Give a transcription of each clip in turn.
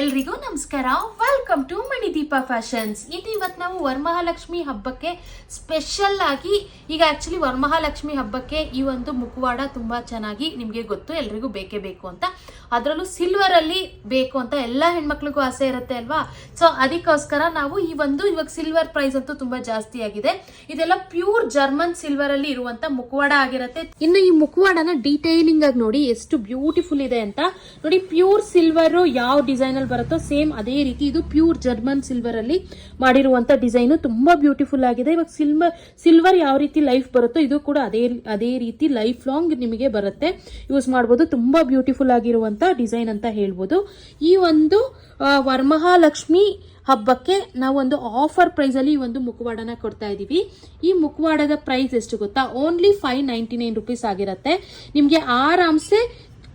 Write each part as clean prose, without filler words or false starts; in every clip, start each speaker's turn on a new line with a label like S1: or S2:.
S1: ಎಲ್ರಿಗೂ ನಮಸ್ಕಾರ. Welcome to Manideepa fashions. ಇವತ್ತು ನಾವು ವರಮಹಾಲಕ್ಷ್ಮಿ ಹಬ್ಬಕ್ಕೆ ಸ್ಪೆಷಲ್ ಆಗಿ, ಈಗ ಆಕ್ಚುಲಿ ವರಮಹಾಲಕ್ಷ್ಮಿ ಹಬ್ಬಕ್ಕೆ ಈ ಒಂದು ಮುಖವಾಡ ತುಂಬಾ ಚೆನ್ನಾಗಿ ನಿಮಗೆ ಗೊತ್ತು, ಎಲ್ರಿಗೂ ಬೇಕೇ ಬೇಕು ಅಂತ. ಅದರಲ್ಲೂ ಸಿಲ್ವರ್ ಅಲ್ಲಿ ಬೇಕು ಅಂತ ಎಲ್ಲ ಹೆಣ್ಮಕ್ಳಿಗೂ ಆಸೆ ಇರುತ್ತೆ ಅಲ್ವಾ. ಸೊ ಅದಕ್ಕೋಸ್ಕರ ನಾವು ಇವಾಗ ಸಿಲ್ವರ್ ಪ್ರೈಸ್ ಅಂತೂ ತುಂಬಾ ಜಾಸ್ತಿ ಆಗಿದೆ. ಇದೆಲ್ಲ ಪ್ಯೂರ್ ಜರ್ಮನ್ ಸಿಲ್ವರ್ ಅಲ್ಲಿ ಇರುವಂತ ಮುಖವಾಡ ಆಗಿರುತ್ತೆ. ಇನ್ನು ಈ ಮುಖವಾಡನ ಡೀಟೈಲಿಂಗ್ ಆಗಿ ನೋಡಿ ಎಷ್ಟು ಬ್ಯೂಟಿಫುಲ್ ಇದೆ ಅಂತ ನೋಡಿ. ಪ್ಯೂರ್ ಸಿಲ್ವರ್ ಯಾವ ಡಿಸೈನ್ ಬರುತ್ತೋ ಸೇಮ್ ಅದೇ ರೀತಿ ಇದು ಪ್ಯೂರ್ ಜರ್ಮನ್ ಸಿಲ್ವರ್ ಅಲ್ಲಿ ಮಾಡಿರುವಂತ ಡಿಸೈನ್ ತುಂಬಾ ಬ್ಯೂಟಿಫುಲ್ ಆಗಿದೆ. ಇವಾಗ ಸಿಲ್ವರ್ ಯಾವ ರೀತಿ ಲೈಫ್ ಬರುತ್ತೋ ಇದು ಕೂಡ ಅದೇ ರೀತಿ ಲೈಫ್ ಲಾಂಗ್ ನಿಮಗೆ ಬರುತ್ತೆ, ಯೂಸ್ ಮಾಡಬಹುದು. ತುಂಬಾ ಬ್ಯೂಟಿಫುಲ್ ಆಗಿರುವಂತ ಡಿಸೈನ್ ಅಂತ ಹೇಳ್ಬೋದು. ಈ ಒಂದು ವರಮಹಾಲಕ್ಷ್ಮಿ ಹಬ್ಬಕ್ಕೆ ನಾವು ಒಂದು ಆಫರ್ ಪ್ರೈಸ್ ಅಲ್ಲಿ ಈ ಒಂದು ಮುಖವಾಡನ ಕೊಡ್ತಾ ಇದೀವಿ. ಈ ಮುಖವಾಡದ ಪ್ರೈಸ್ ಎಷ್ಟು ಗೊತ್ತಾ? ಓನ್ಲಿ 599 ರುಪೀಸ್ ಆಗಿರುತ್ತೆ. ನಿಮ್ಗೆ ಆರಾಮ್ಸೆ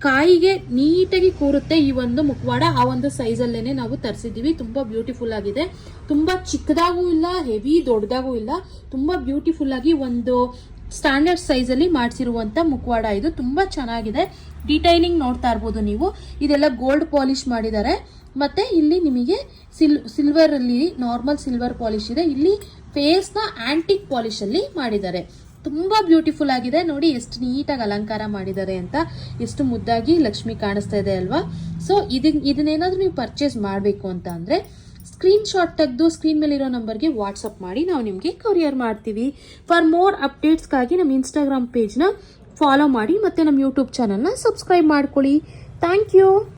S1: ಕಾಯಿಗೆ ನೀಟಾಗಿ ಕೂರುತ್ತೆ ಈ ಒಂದು ಮುಖವಾಡ. ಆ ಒಂದು ಸೈಜ್ ಅಲ್ಲೇನೆ ನಾವು ತರಿಸಿದೀವಿ. ತುಂಬಾ ಬ್ಯೂಟಿಫುಲ್ ಆಗಿದೆ. ತುಂಬಾ ಚಿಕ್ಕದಾಗೂ ಇಲ್ಲ, ಹೆವಿ ದೊಡ್ಡದಾಗೂ ಇಲ್ಲ. ತುಂಬಾ ಬ್ಯೂಟಿಫುಲ್ ಆಗಿ ಒಂದು ಸ್ಟ್ಯಾಂಡರ್ಡ್ ಸೈಜ್ ಅಲ್ಲಿ ಮಾಡಿಸಿರುವಂತ ಮುಖವಾಡ ಇದು. ತುಂಬಾ ಚೆನ್ನಾಗಿದೆ. ಡಿಟೈಲಿಂಗ್ ನೋಡ್ತಾ ಇರ್ಬೋದು ನೀವು. ಇದೆಲ್ಲ ಗೋಲ್ಡ್ ಪಾಲಿಶ್ ಮಾಡಿದ್ದಾರೆ. ಮತ್ತೆ ಇಲ್ಲಿ ನಿಮಗೆ ಸಿಲ್ವರ್ ಅಲ್ಲಿ ನಾರ್ಮಲ್ ಸಿಲ್ವರ್ ಪಾಲಿಶ್ ಇದೆ. ಇಲ್ಲಿ ಫೇಸ್ ನ ಆಂಟಿಕ್ ಪಾಲಿಶ್ ಅಲ್ಲಿ ಮಾಡಿದ್ದಾರೆ. ತುಂಬಾ ಬ್ಯೂಟಿಫುಲ್ ಆಗಿದೆ ನೋಡಿ, ಎಷ್ಟು ನೀಟಾಗಿ ಅಲಂಕಾರ ಮಾಡಿದ್ದಾರೆ ಅಂತ. ಎಷ್ಟು ಮುದ್ದಾಗಿ ಲಕ್ಷ್ಮಿ ಕಾಣಿಸ್ತಾ ಇದೆ ಅಲ್ವಾ. ಸೊ ಇದನ್ನೇನಾದ್ರೂ ನೀವು ಪರ್ಚೇಸ್ ಮಾಡಬೇಕು ಅಂತ ಅಂದ್ರೆ ಸ್ಕ್ರೀನ್ ಶಾಟ್ ತೆಗೆದು ಸ್ಕ್ರೀನ್ ಮೇಲೆ ಇರೋ ನಂಬರ್ಗೆ ವಾಟ್ಸಪ್ ಮಾಡಿ ನಾವು ನಿಮಗೆ ಕೊರಿಯರ್ ಮಾಡ್ತೀವಿ. ಫಾರ್ ಮೋರ್ ಅಪ್ಡೇಟ್ಸ್ಗಾಗಿ ನಮ್ಮ ಇನ್ಸ್ಟಾಗ್ರಾಮ್ ಪೇಜ್ನ ಫಾಲೋ ಮಾಡಿ, ಮತ್ತೆ ನಮ್ಮ ಯೂಟ್ಯೂಬ್ ಚಾನಲ್ನ ಸಬ್ಸ್ಕ್ರೈಬ್ ಮಾಡ್ಕೊಳ್ಳಿ. Thank you.